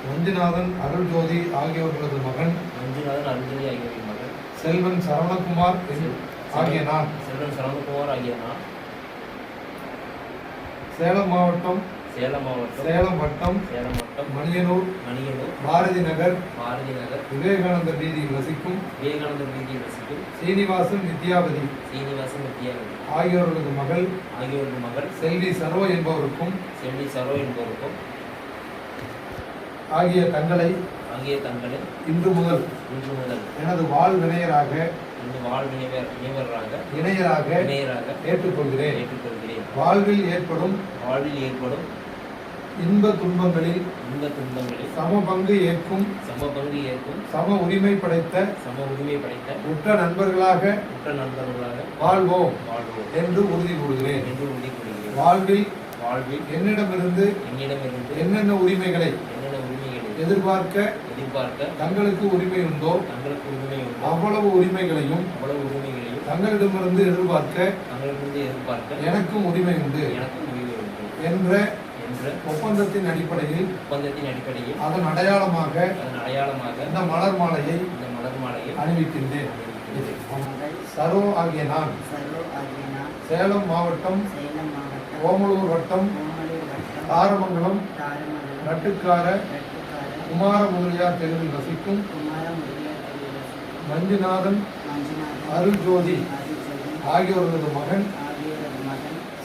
மஞ்சுநாதன் அருள்ஜோதி ஆகியோர்களது மகன் செல்வன் சரவணகுமார் ஆகிய நான் சேலம் மாவட்டம் சேலம் வட்டம் மணியனூர் பாரதி நகர் விவேகானந்தர் வீதியில் வசிக்கும் சீனிவாசன் வித்யாவதி ஆகியோர்களது மகள் செல்வி சரோ என்பவருக்கும் ஆகிய தங்களை இன்று முதல் எனது வாழ் வினையராக ஏற்றுக்கொள்கிறேன். வாழ்வில் ஏற்படும் இன்ப துன்பங்களில் சம பங்கு ஏற்கும் சம உரிமை படைத்த உற்ற நண்பர்களாக வாழ்வோம் என்று உறுதி கூறுகிறேன். வாழ்வில் என்னிடமிருந்து என்னென்ன உரிமைகளை எதிர்பார்க்க தங்களுக்கு உரிமை உண்டோ அவ்வளவு உரிமைகளையும் தங்களிடமிருந்து எதிர்பார்க்க எனக்கும் உரிமை உண்டு என்ற ஒப்பந்தத்தின் அடிப்படையில் அதன் அடையாளமாக இந்த மலர் மாலையை அணிவிக்கின்றேன். சரோ ஆகிய நான் சேலம் மாவட்டம் ஓமலூர் வட்டம் தாரமங்கலம் நட்டுக்கார குமார முதலியார் தெருவில் வசிக்கும் மஞ்சுநாதன் அருள்ஜோதி ஆகியோர்களது மகன்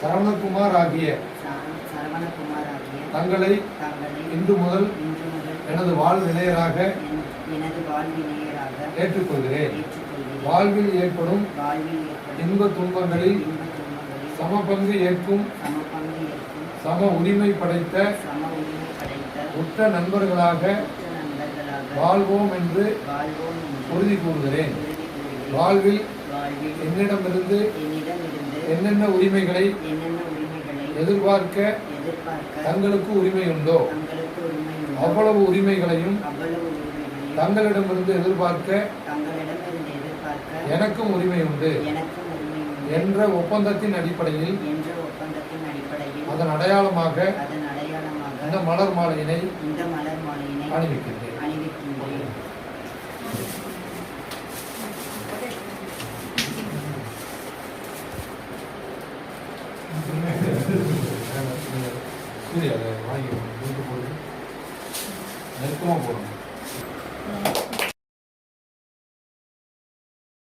சரவணகுமார் ஆகிய தங்களை இன்று முதல் எனது வாழ் வினையராக ஏற்றுக்கொள்கிறேன். வாழ்வில் ஏற்படும் இன்ப துன்பங்களில் சம பங்கு ஏற்கும் சம உரிமை படைத்த உற்ற நண்பர்களாக வாழ்வோம் என்று உறுதி கூறுகிறேன். வாழ்வில் என்னிடமிருந்து என்னென்ன உரிமைகளை எதிர்பார்க்க தங்களுக்கு உரிமை உண்டோ அவ்வளவு உரிமைகளையும் தங்களிடமிருந்து எதிர்பார்க்க எனக்கும் உரிமை உண்டு என்ற ஒப்பந்தத்தின் அடிப்படையில் அதன் அடையாளமாக இந்த மலர் மாலையினை அணிவிக்கின்றேன். வாங்கி நெருக்கமாக போடுங்க.